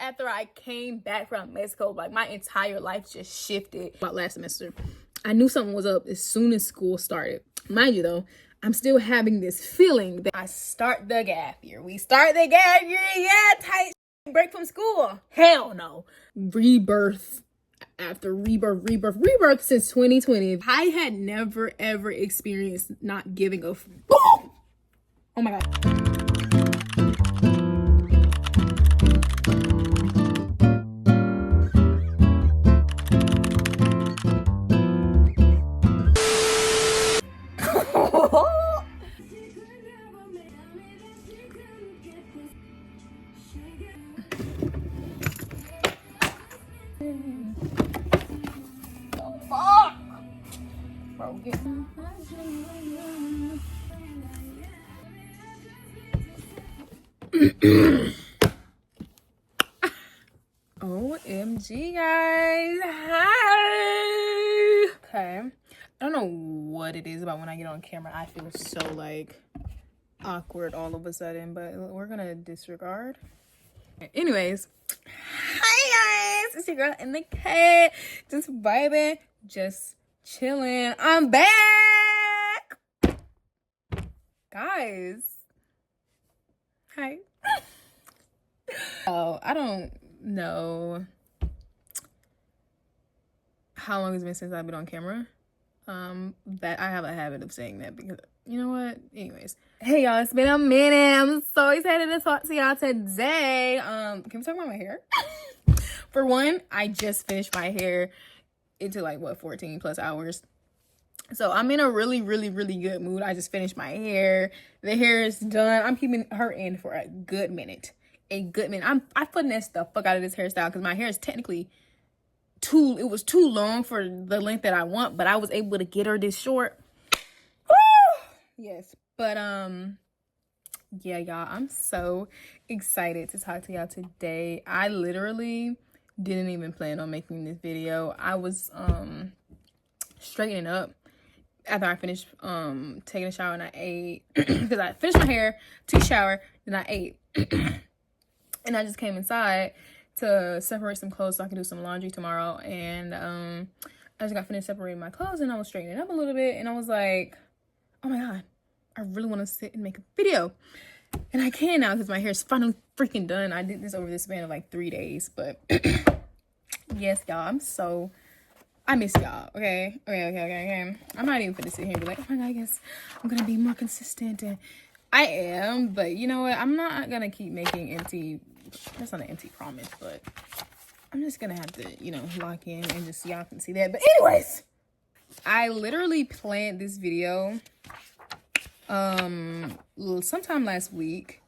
after I came back from Mexico, like my entire life just shifted. About last semester, I knew something was up as soon as school started. Mind you though, I'm still having this feeling that I start the gap year. We start the gap year, yeah, tight break from school. Hell no. Rebirth after rebirth since 2020. I had never ever experienced not giving a oh my god. OMG guys, hi. Okay, I don't know what it is about when I get on camera. I feel so like awkward all of a sudden, but we're gonna disregard. Anyways, hi guys, it's your girl in the cat, just vibing, just chilling. I'm back, guys. Hi. Oh, I don't know how long it's been since I've been on camera. That I have a habit of saying that because you know what? Anyways, hey y'all, it's been a minute. I'm so excited to talk to y'all today. Can we talk about my hair? For one, I just finished my hair. It took like what 14 plus hours. So I'm in a really good mood. I just finished my hair. The hair is done. I'm keeping her in for a good minute. I finessed the fuck out of this hairstyle because my hair is technically it was too long for the length that I want, but I was able to get her this short. Woo! Yes. But yeah, y'all, I'm so excited to talk to y'all today. I literally didn't even plan on making this video. I was straightening up after I finished taking a shower and I ate because I finished my hair, took a shower, then I ate. And I just came inside to separate some clothes so I can do some laundry tomorrow. And I just got finished separating my clothes and I was straightening up a little bit. And I was like, oh my God, I really want to sit and make a video. And I can now because my hair is finally freaking done. I did this over the span of like 3 days. But yes, y'all, I miss y'all. Okay. I'm not even gonna sit here and be like, oh my God, I guess I'm going to be more consistent. And I am, but you know what? I'm not going to keep making that's not an empty promise, but I'm just going to have to, lock in and just y'all can see that. But anyways, I literally planned this video sometime last week.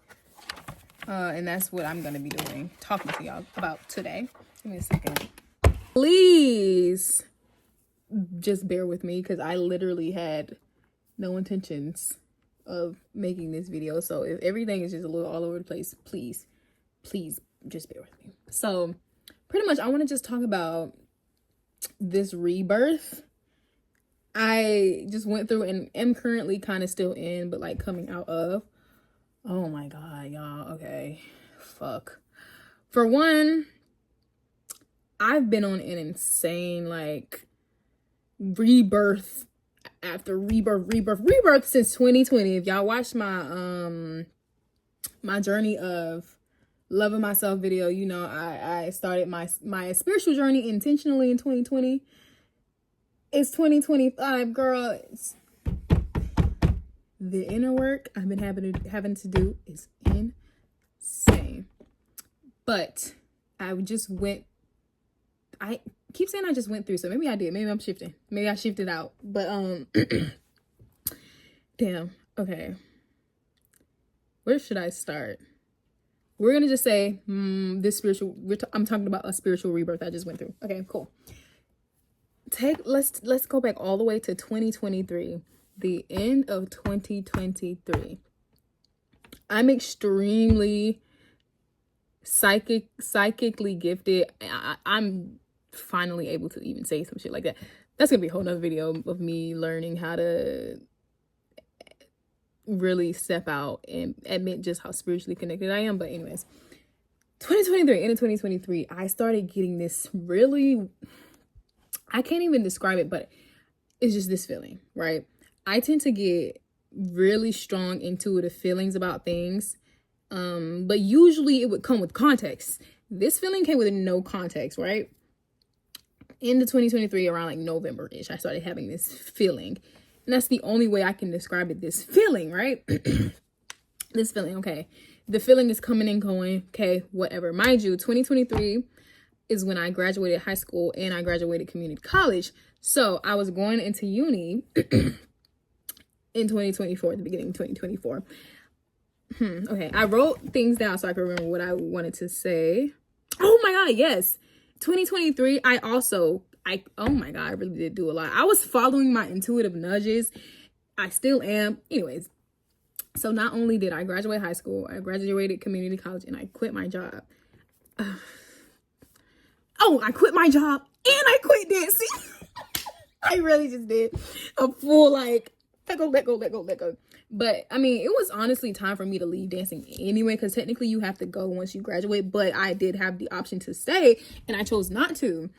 And that's what I'm going to be doing, talking to y'all about today. Give me a second. Please just bear with me because I literally had no intentions of making this video. So if everything is just a little all over the place, please just bear with me. So pretty much I want to just talk about this rebirth I just went through and am currently kind of still in, but like coming out of. Oh my God, y'all. Okay. Fuck. For one, I've been on an insane like rebirth after rebirth since 2020. If y'all watched my my journey of loving myself video, I started my spiritual journey intentionally in 2020. It's 2025, girl. The inner work I've been having to do is insane. But I keep saying I just went through, so maybe I did. Maybe I'm shifting. Maybe I shifted out. But damn. Okay. Where should I start? We're gonna just say I'm talking about a spiritual rebirth I just went through. Okay, cool. Let's go back all the way to 2023, the end of 2023. I'm extremely psychically gifted. I'm finally able to even say some shit like that. That's gonna be a whole nother video of me learning how to really step out and admit just how spiritually connected I am. But anyways, 2023, into 2023, I started getting this really, I can't even describe it, but it's just this feeling, right? I tend to get really strong intuitive feelings about things, but usually it would come with context. This feeling came with no context, right? In the 2023, around like November-ish, I started having this feeling. And that's the only way I can describe it, this feeling, right? This feeling, okay. The feeling is coming and going, okay, whatever. Mind you, 2023 is when I graduated high school and I graduated community college. So I was going into uni in 2024, the beginning of 2024. Okay, I wrote things down so I can remember what I wanted to say. Oh my God, yes. 2023, oh my God, I really did do a lot. I was following my intuitive nudges. I still am. Anyways, so not only did I graduate high school, I graduated community college and I quit my job. I quit my job and I quit dancing. I really just did a full like, let go. But I mean, it was honestly time for me to leave dancing anyway, because technically you have to go once you graduate, but I did have the option to stay and I chose not to.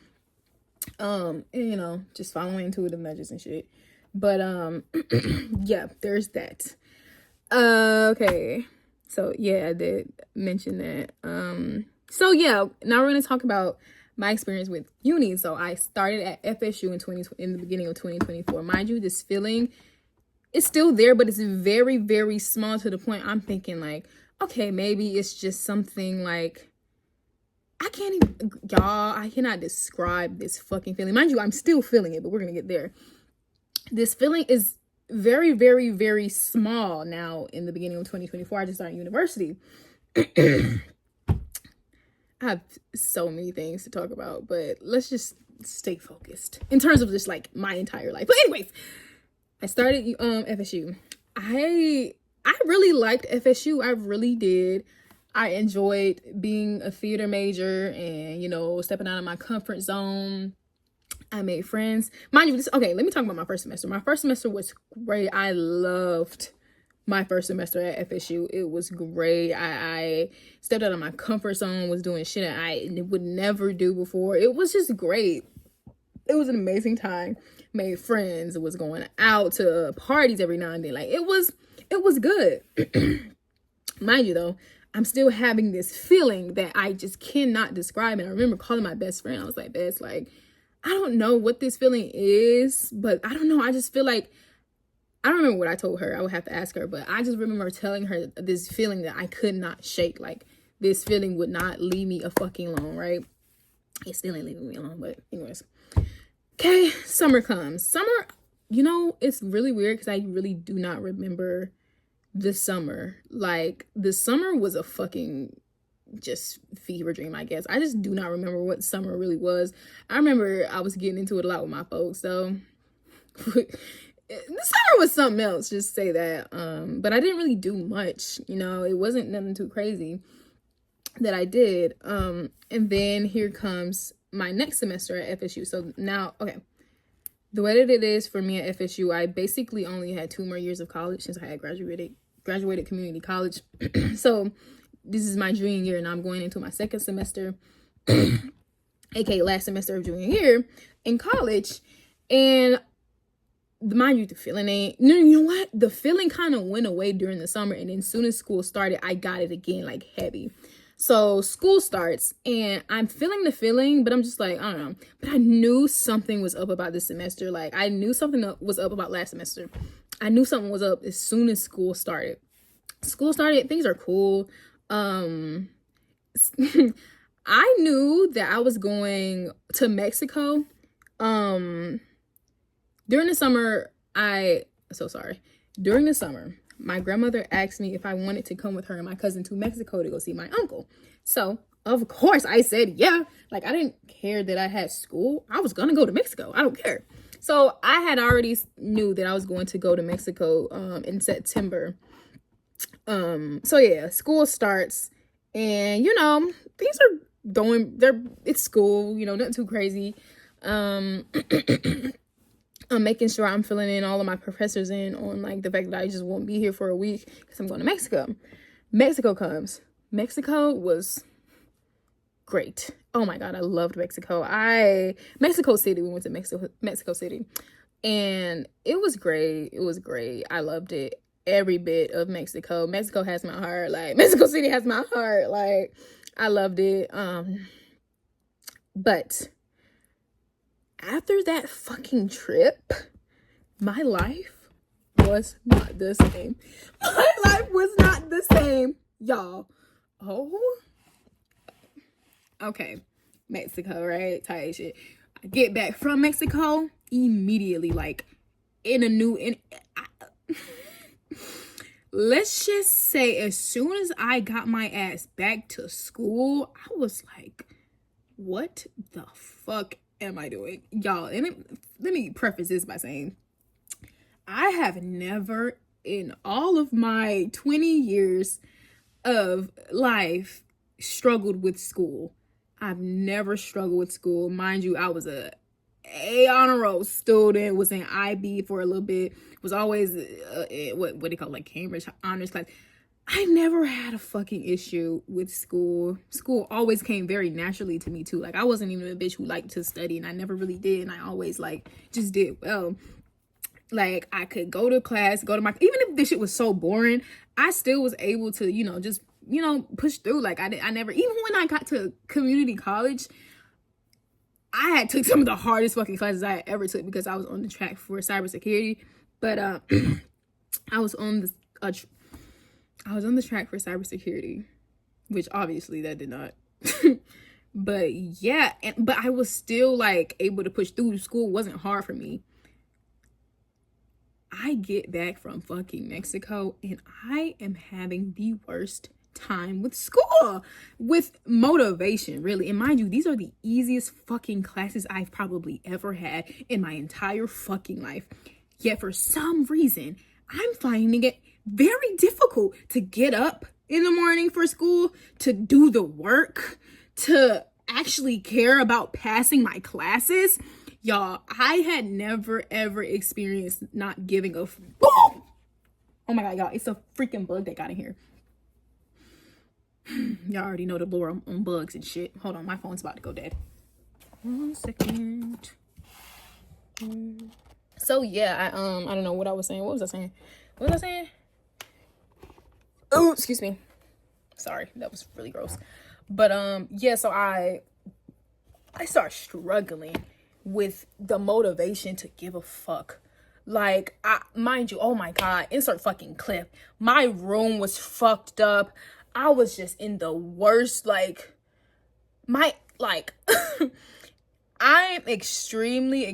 And, you know, just following intuitive nudges and shit. But yeah, there's that. Okay. So yeah, I did mention that. So yeah, now we're gonna talk about my experience with uni. So I started at FSU in the beginning of 2024. Mind you, this feeling is still there, but it's very, very small, to the point I'm thinking like, okay, maybe it's just something like, I cannot describe this fucking feeling. Mind you, I'm still feeling it, but we're gonna get there. This feeling is very, very, very small now in the beginning of 2024. I just started university. I have so many things to talk about, but let's just stay focused in terms of just like my entire life. But anyways, I started FSU. I really liked FSU. I really did. I enjoyed being a theater major and, you know, stepping out of my comfort zone. I made friends. Mind you, okay, let me talk about my first semester. My first semester was great. I loved my first semester at FSU. It was great. I stepped out of my comfort zone, was doing shit I would never do before. It was just great. It was an amazing time. Made friends. Was going out to parties every now and then. Like, it was good. Mind you, though, I'm still having this feeling that I just cannot describe. And I remember calling my best friend. I was like, Bess, like, I don't know what this feeling is, but I don't know. I just feel like, I don't remember what I told her. I would have to ask her, but I just remember telling her this feeling that I could not shake. Like, this feeling would not leave me a fucking alone, right? It still ain't leaving me alone, but anyways. Okay, summer comes. Summer, you know, it's really weird because I really do not remember the summer. Like, the summer was a fucking just fever dream, I guess. I just do not remember what summer really was. I remember I was getting into it a lot with my folks, though. The summer was something else, just say that. But I didn't really do much, you know. It wasn't nothing too crazy that I did. And then here comes my next semester at FSU. So now, okay, the way that it is for me at FSU, I basically only had 2 more years of college since I had graduated community college. So this is my junior year and I'm going into my second semester, aka last semester of junior year in college. And mind you, the feeling you know what? The feeling kind of went away during the summer. And then as soon as school started, I got it again, like heavy. So school starts and I'm feeling the feeling, but I'm just like, I don't know. But I knew something was up about this semester. Like, I knew something was up about last semester. I knew something was up as soon as school started. School started, things are cool. I knew that I was going to Mexico. During the summer, during the summer, my grandmother asked me if I wanted to come with her and my cousin to Mexico to go see my uncle. So, of course, I said yeah. Like, I didn't care that I had school. I was gonna go to Mexico. I don't care. So, I had already knew that I was going to go to Mexico in September. So yeah, school starts and, you know, things are going, it's school, you know, nothing too crazy. I'm making sure I'm filling in all of my professors in on like the fact that I just won't be here for a week because I'm going to Mexico. Mexico comes. Mexico was great. Oh my God, I loved Mexico. Mexico City, we went to Mexico City. And it was great. It was great. I loved it. Every bit of Mexico. Mexico has my heart. Like, Mexico City has my heart. Like, I loved it. But after that fucking trip, my life was not the same. My life was not the same, y'all. Oh, okay. Mexico, right? Tight shit. I get back from Mexico immediately, like let's just say as soon as I got my ass back to school, I was like, what the fuck am I doing? Y'all, and let me preface this by saying, I have never in all of my 20 years of life struggled with school. I've never struggled with school. Mind you, I was a honor roll student, was in IB for a little bit, was always what they call like Cambridge honors class. I never had a fucking issue with school. School always came very naturally to me too. Like, I wasn't even a bitch who liked to study, and I never really did, and I always like just did well. Like, I could go to class, even if this shit was so boring, I still was able to, just, push through. Like, I never, even when I got to community college, I had took some of the hardest fucking classes I had ever took because I was on the track for cybersecurity. But I was on the track for cybersecurity, which obviously that did not. But yeah, but I was still like able to push through. School wasn't hard for me. I get back from fucking Mexico and I am having the worst time with school, with motivation, really. And mind you, these are the easiest fucking classes I've probably ever had in my entire fucking life. Yet for some reason, I'm finding it very difficult to get up in the morning for school, to do the work, to actually care about passing my classes. Y'all, I had never ever experienced not giving a oh my God, y'all, it's a freaking bug that got in here. Y'all already know the lore on bugs and shit. Hold on, my phone's about to go dead. 1 second. So yeah, I don't know what I was saying. What was I saying? Oh, excuse me. Sorry, that was really gross. But yeah, so I started struggling with the motivation to give a fuck. Like, mind you, oh my God, insert fucking clip. My room was fucked up. I was just in the worst, I'm extremely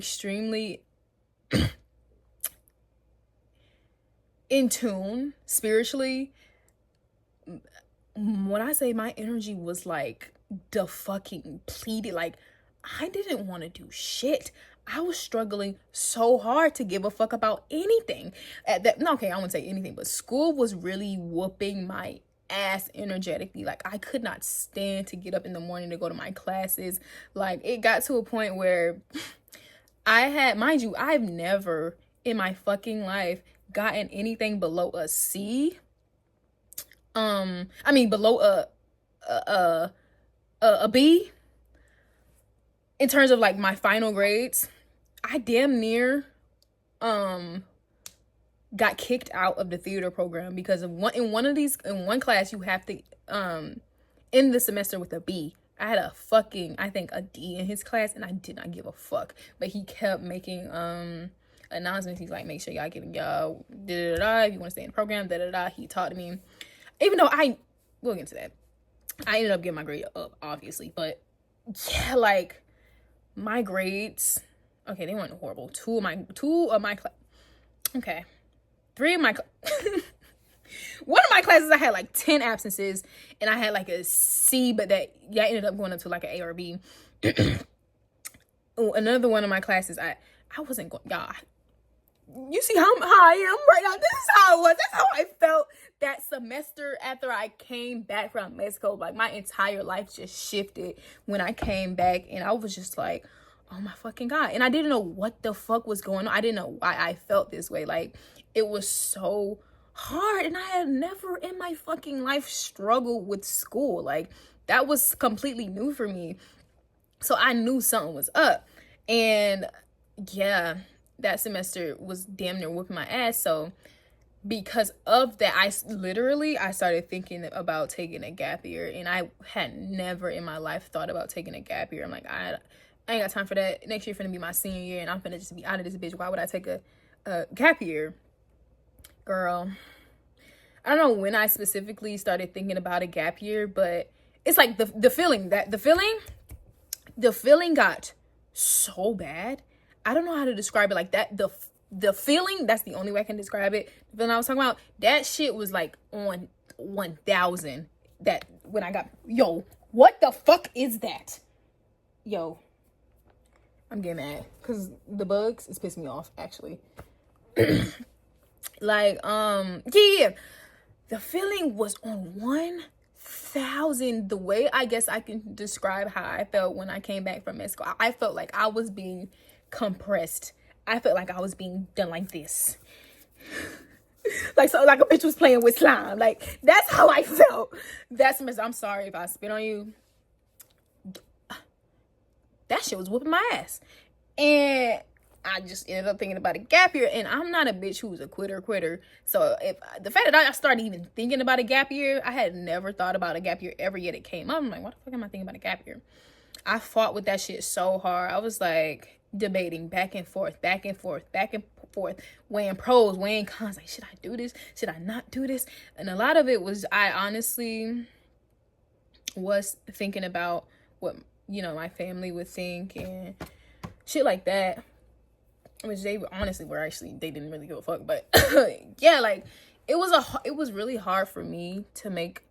in tune spiritually. When I say my energy was like the fucking pleated, like, I didn't want to do shit. I was struggling so hard to give a fuck about anything. I wouldn't say anything, but school was really whooping my ass energetically. Like, I could not stand to get up in the morning to go to my classes. Like, it got to a point where mind you, I've never in my fucking life gotten anything below a C. Below a B in terms of like my final grades. I damn near got kicked out of the theater program because of in one class you have to end the semester with a B. I had I think a D in his class, and I did not give a fuck. But he kept making announcements. He's like, make sure y'all giving y'all da-da-da-da, if you want to stay in the program, da-da-da. He taught me, even though we'll get into that. I ended up getting my grade up, obviously, but yeah, like, my grades, okay, they weren't horrible. Two of my one of my classes I had like 10 absences, and I had like a C, but that ended up going up to like an A or B. Another one of my classes, I wasn't going, y'all, you see how I am right now? This is how it was. That's how I felt that semester after I came back from Mexico. Like, my entire life just shifted when I came back, and I was just like, oh my fucking God. And I didn't know what the fuck was going on. I didn't know why I felt this way. Like, it was so hard, and I had never in my fucking life struggled with school. Like, that was completely new for me. So I knew something was up. And yeah, that semester was damn near whooping my ass. So because of that, I started thinking about taking a gap year, and I had never in my life thought about taking a gap year. I'm like, I ain't got time for that. Next year finna be my senior year, and I'm finna just be out of this bitch. Why would I take a gap year? Girl, I don't know when I specifically started thinking about a gap year, but it's like the feeling got so bad. I don't know how to describe it like that. The feeling, that's the only way I can describe it. The feeling I was talking about, that shit was like on 1000. That when I got, yo, what the fuck is that? Yo, I'm getting mad because the bugs is pissing me off, actually. Like, yeah, the feeling was on 1000. The way I guess I can describe how I felt when I came back from Mexico, I felt like I was being compressed. I felt like I was being done like this. Like, so like a bitch was playing with slime. Like, that's how I felt. That's, I'm sorry if I spit on you. That shit was whooping my ass. And I just ended up thinking about a gap year. And I'm not a bitch who's a quitter. So if the fact that I started even thinking about a gap year, I had never thought about a gap year ever yet it came up. I'm like, what the fuck am I thinking about a gap year? I fought with that shit so hard. I was like debating back and forth, weighing pros, weighing cons. Like, should I do this? Should I not do this? And a lot of it was, I honestly was thinking about what, you know, my family would think and shit like that. Which they honestly were actually, they didn't really give a fuck. But yeah, like it was really hard for me to make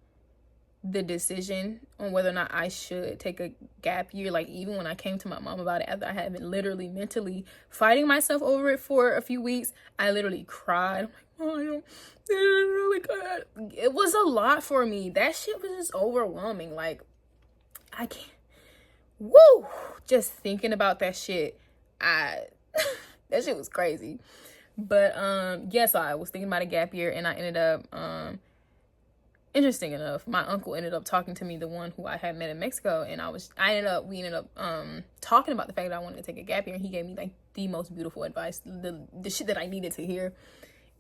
the decision on whether or not I should take a gap year. Like, even when I came to my mom about it after I had been literally mentally fighting myself over it for a few weeks, I literally cried. I'm like, oh, I don't really good. It was a lot for me. That shit was just overwhelming. Like, I can't, woo, just thinking about that shit, that shit was crazy. But yes, I was thinking about a gap year, and I ended up interesting enough, my uncle ended up talking to me, the one who I had met in Mexico, and we ended up talking about the fact that I wanted to take a gap year, and he gave me like the most beautiful advice, the shit that I needed to hear.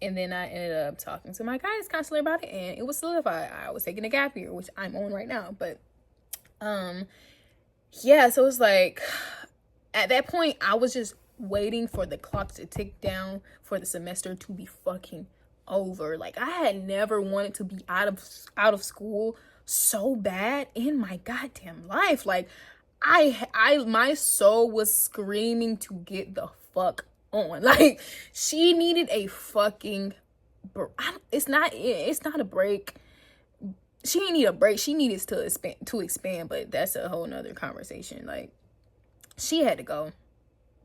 And then I ended up talking to my guidance counselor about it, and it was solidified. I was taking a gap year, which I'm on right now. But yeah, so it's like at that point I was just waiting for the clock to tick down for the semester to be fucking over. Like, I had never wanted to be out of school so bad in my goddamn life. Like, my soul was screaming to get the fuck on. Like, she needed a fucking it's not a break. She didn't need a break. She needed to expand, but that's a whole nother conversation. Like, she had to go.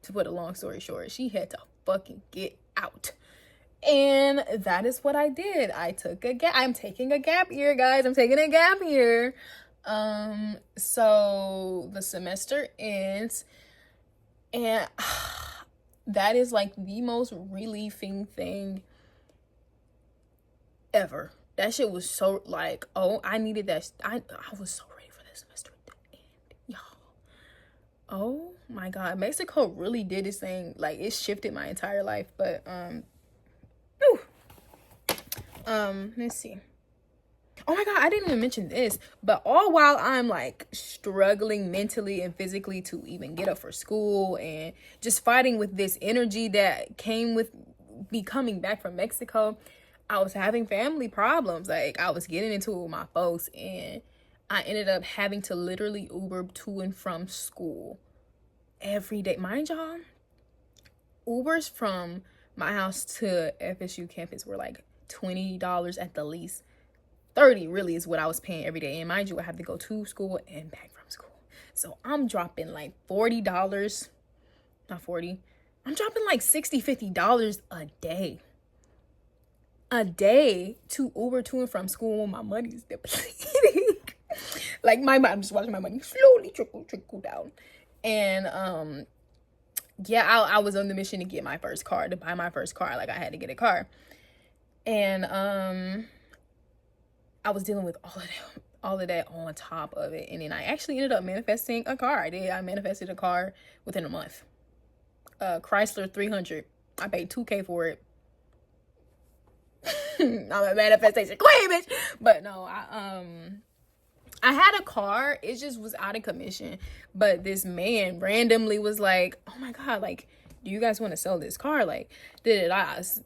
To put a long story short, she had to fucking get out. And that is what I did. I'm taking a gap year, guys. I'm taking a gap year. So the semester ends, and that is like the most relieving thing ever. That shit was so like, oh, I needed that. I was so ready for this semester to end, y'all. Oh my God, Mexico really did this thing. Like, it shifted my entire life. But let's see. Oh my God, I didn't even mention this, but all while I'm like struggling mentally and physically to even get up for school and just fighting with this energy that came with me coming back from Mexico, I was having family problems. Like, I was getting into it with my folks, and I ended up having to literally Uber to and from school every day. Mind y'all, Ubers from my house to FSU campus were like $20 at the least. $30 really is what I was paying every day. And mind you, I have to go to school and back from school. So I'm dropping like $40, not 40. I'm dropping like $60, $50 a day. A day to Uber to and from school. My money's depleting. Like, I'm just watching my money slowly trickle down. And yeah, I was on the mission to get my first car, to buy my first car. Like, I had to get a car. And I was dealing with all of that. all of that on top of it. And then I actually ended up manifesting a car. I manifested a car within a month. Chrysler 300. I paid $2,000 for it. I'm a manifestation queen, bitch. But no, I had a car. It just was out of commission. But this man randomly was like, oh my God, like, do you guys want to sell this car? Like, I was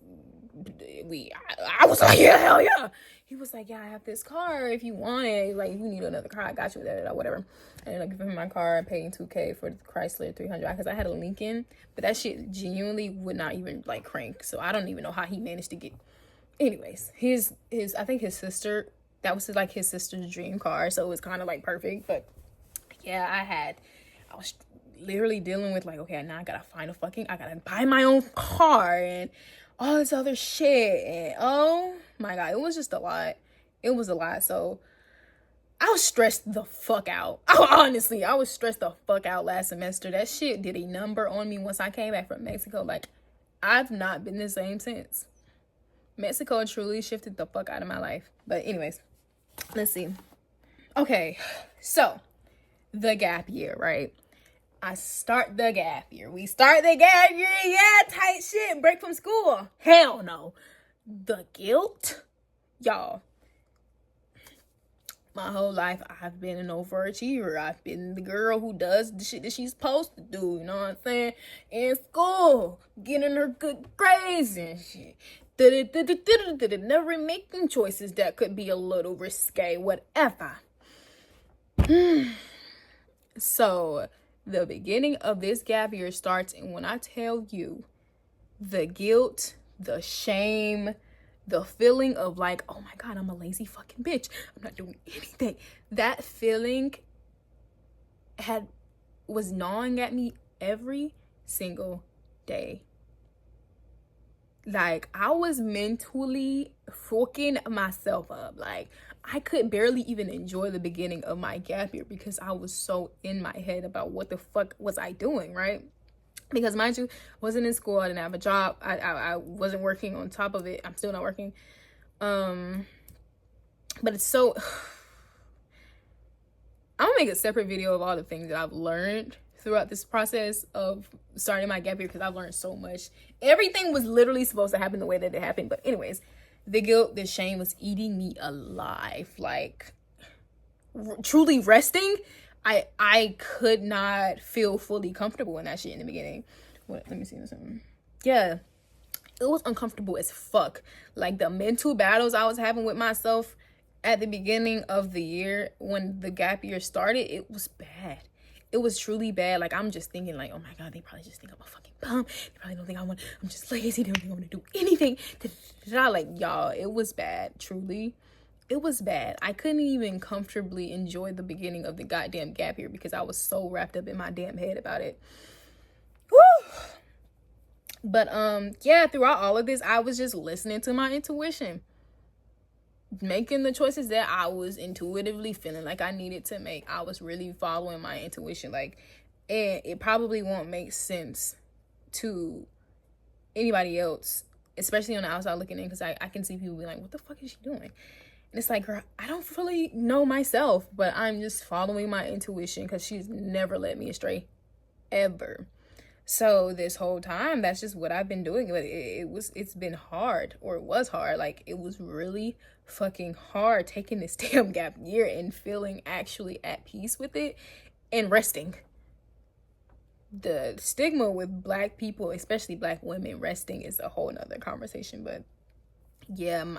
like, yeah, hell yeah. He was like, yeah, I have this car. If you want it, like, if you need another car, I got you, whatever. I ended up giving him my car and paying $2,000 for the Chrysler 300 because I had a Lincoln, but that shit genuinely would not even like crank. So I don't even know how he managed to get. Anyways, his I think his sister, that was like his sister's dream car, so it was kind of like perfect. But yeah, I was literally dealing with like, okay, now I gotta buy my own car and all this other shit. And oh my God, it was just a lot. It was a lot. So I was stressed the fuck out. Honestly, I was stressed the fuck out last semester. That shit did a number on me once I came back from Mexico. Like, I've not been the same since. Mexico truly shifted the fuck out of my life. But anyways, let's see. Okay, so the gap year, right? We start the gap year. Yeah, tight shit. Break from school. Hell no. The guilt, y'all. My whole life, I've been an overachiever. I've been the girl who does the shit that she's supposed to do. You know what I'm saying? In school, getting her good grades and shit. Never making choices that could be a little risque, whatever. So, the beginning of this gap year starts, and when I tell you, the guilt, the shame, the feeling of like, oh my God, I'm a lazy fucking bitch. I'm not doing anything. That feeling was gnawing at me every single day. Like, I was mentally fucking myself up. Like, I could barely even enjoy the beginning of my gap year because I was so in my head about what the fuck was I doing, right? Because mind you, I wasn't in school. I didn't have a job. I wasn't working on top of it. I'm still not working. But it's so... I'm gonna make a separate video of all the things that I've learned throughout this process of starting my gap year because I've learned so much. Everything was literally supposed to happen the way that it happened. But anyways, the guilt, the shame was eating me alive. Like, truly resting, I could not feel fully comfortable in that shit in the beginning. Let me see this. Yeah, it was uncomfortable as fuck. Like, the mental battles I was having with myself at the beginning of the year when the gap year started, it was bad. It was truly bad. Like, I'm just thinking like, oh my God, they probably just think I'm a fucking bum. They probably don't think I'm just lazy. They don't think I want to do anything. Like, y'all, it was bad. Truly. It was bad. I couldn't even comfortably enjoy the beginning of the goddamn gap year because I was so wrapped up in my damn head about it. Woo! But, yeah, throughout all of this, I was just listening to my intuition. Making the choices that I was intuitively feeling like I needed to make. I was really following my intuition. Like, and it probably won't make sense to anybody else, especially on the outside looking in, because I can see people be like, what the fuck is she doing? And it's like, girl, I don't fully know myself, but I'm just following my intuition because she's never led me astray, ever. So this whole time, that's just what I've been doing. But it's been hard, or it was hard. Like, it was really fucking hard taking this damn gap year and feeling actually at peace with it and resting. The stigma with Black people, especially Black women, resting is a whole nother conversation. But yeah,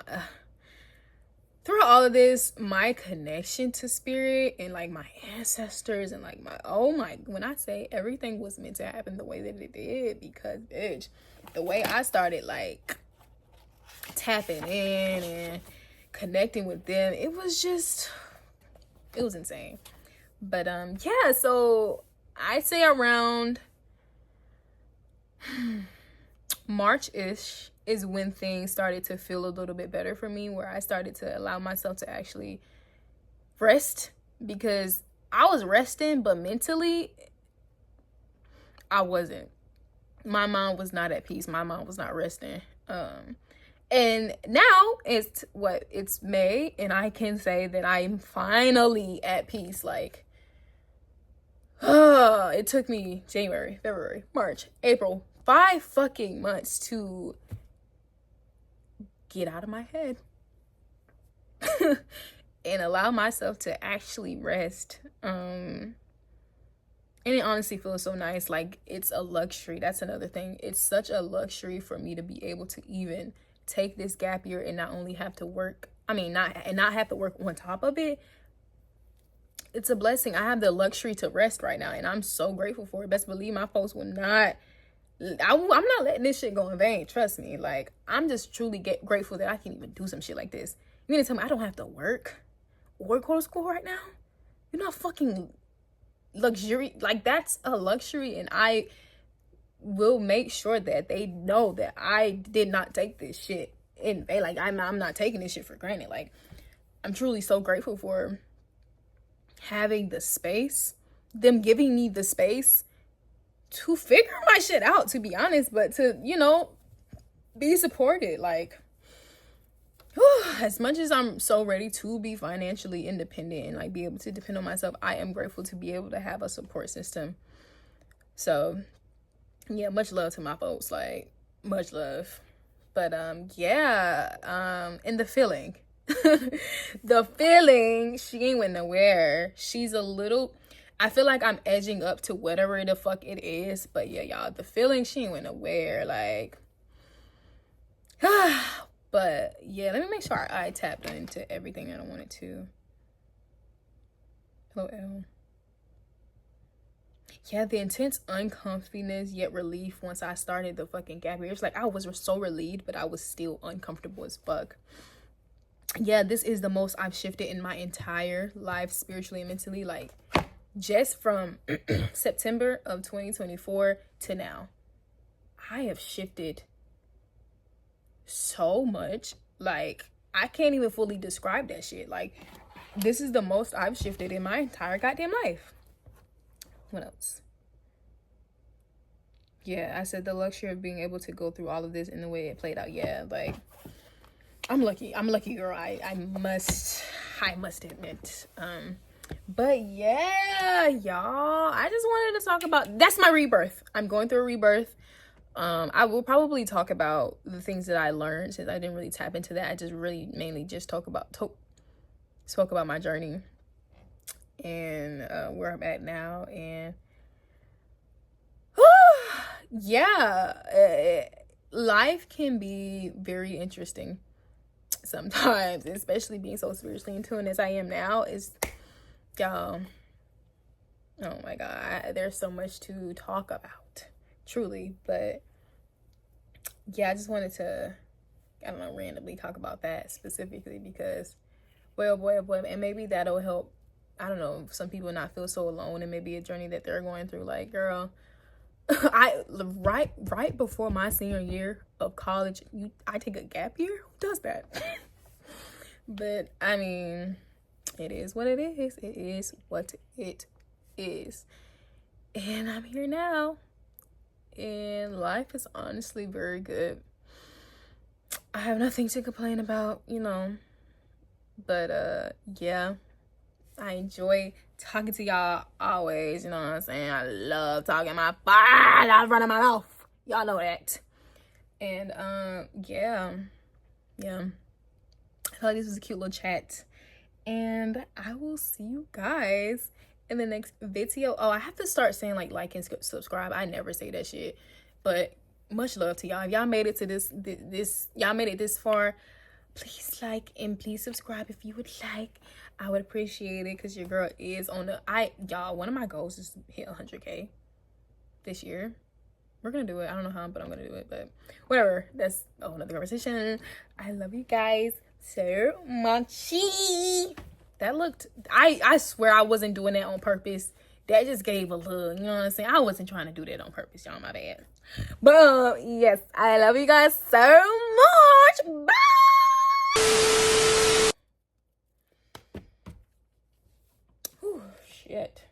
throughout all of this, my connection to spirit and like my ancestors and like when I say everything was meant to happen the way that it did, because bitch, the way I started like tapping in and connecting with them, it was insane. But yeah, so I'd say around March-ish is when things started to feel a little bit better for me, where I started to allow myself to actually rest, because I was resting, but mentally I wasn't. My mind was not at peace. My mind was not resting. And now it's May, and I can say that I'm finally at peace. Like, it took me January, February, March, April, 5 fucking months to get out of my head and allow myself to actually rest. And it honestly feels so nice. Like, it's a luxury. That's another thing. It's such a luxury for me to be able to even take this gap year and not only have to work, not have to work on top of it. It's a blessing. I have the luxury to rest right now, and I'm so grateful for it. Best believe my folks will not. I'm not letting this shit go in vain. Trust me. Like, I'm just truly grateful that I can even do some shit like this. You mean to tell me I don't have to work or go to school right now? You're not fucking luxury. Like, that's a luxury, and I will make sure that they know that I did not take this shit in vain. Like, I'm not taking this shit for granted. Like, I'm truly so grateful for having the space, them giving me the space to figure my shit out, to be honest, but to, be supported. Like, as much as I'm so ready to be financially independent and like be able to depend on myself, I am grateful to be able to have a support system. So yeah, much love to my folks, like, much love. But and the feeling the feeling, she ain't went nowhere. She's a little, I feel like I'm edging up to whatever the fuck it is. But yeah, y'all, the feeling, she ain't went nowhere. Like, but yeah, let me make sure I tapped into everything that I wanted to. Hello, L. Yeah, the intense uncomfortableness yet relief once I started the fucking gap year. It's like I was so relieved, but I was still uncomfortable as fuck. Yeah, this is the most I've shifted in my entire life, spiritually and mentally. Like, just from September of 2024 to now, I have shifted so much. Like, I can't even fully describe that shit. Like, this is the most I've shifted in my entire goddamn life. What else? Yeah, I said the luxury of being able to go through all of this in the way it played out. Yeah, like, I'm lucky girl. I must admit. But yeah, y'all, I just wanted to talk about, that's my rebirth. I'm going through a rebirth. I will probably talk about the things that I learned, since I didn't really tap into that. I just really mainly just spoke about my journey and where I'm at now. And life can be very interesting sometimes, especially being so spiritually in tune as I am now. Is y'all, oh my god, there's so much to talk about, truly. But yeah, I just wanted to, I don't know, randomly talk about that specifically because, well, boy, and maybe that'll help, I don't know, some people not feel so alone, and maybe a journey that they're going through. Like, girl, I right before my senior year of college, I take a gap year? Who does that? But I mean, it is what it is. It is what it is. And I'm here now. And life is honestly very good. I have nothing to complain about, But yeah, I enjoy talking to y'all always, you know what I'm saying? I love talking I love running my mouth. Y'all know that. And yeah. I thought this was a cute little chat. And I will see you guys in the next video. Oh, I have to start saying like and subscribe. I never say that shit. But much love to y'all. If y'all made it to this y'all made it this far, please like and please subscribe if you would like. I would appreciate it, because your girl is on the y'all, one of my goals is to hit 100K this year. We're gonna do it. I don't know how, but I'm gonna do it. But whatever, that's a whole nother conversation. I love you guys so much. That looked, I swear I wasn't doing that on purpose. That just gave a little, you know what I'm saying? I wasn't trying to do that on purpose, y'all. My bad. But yes, I love you guys so much. Bye. Shit.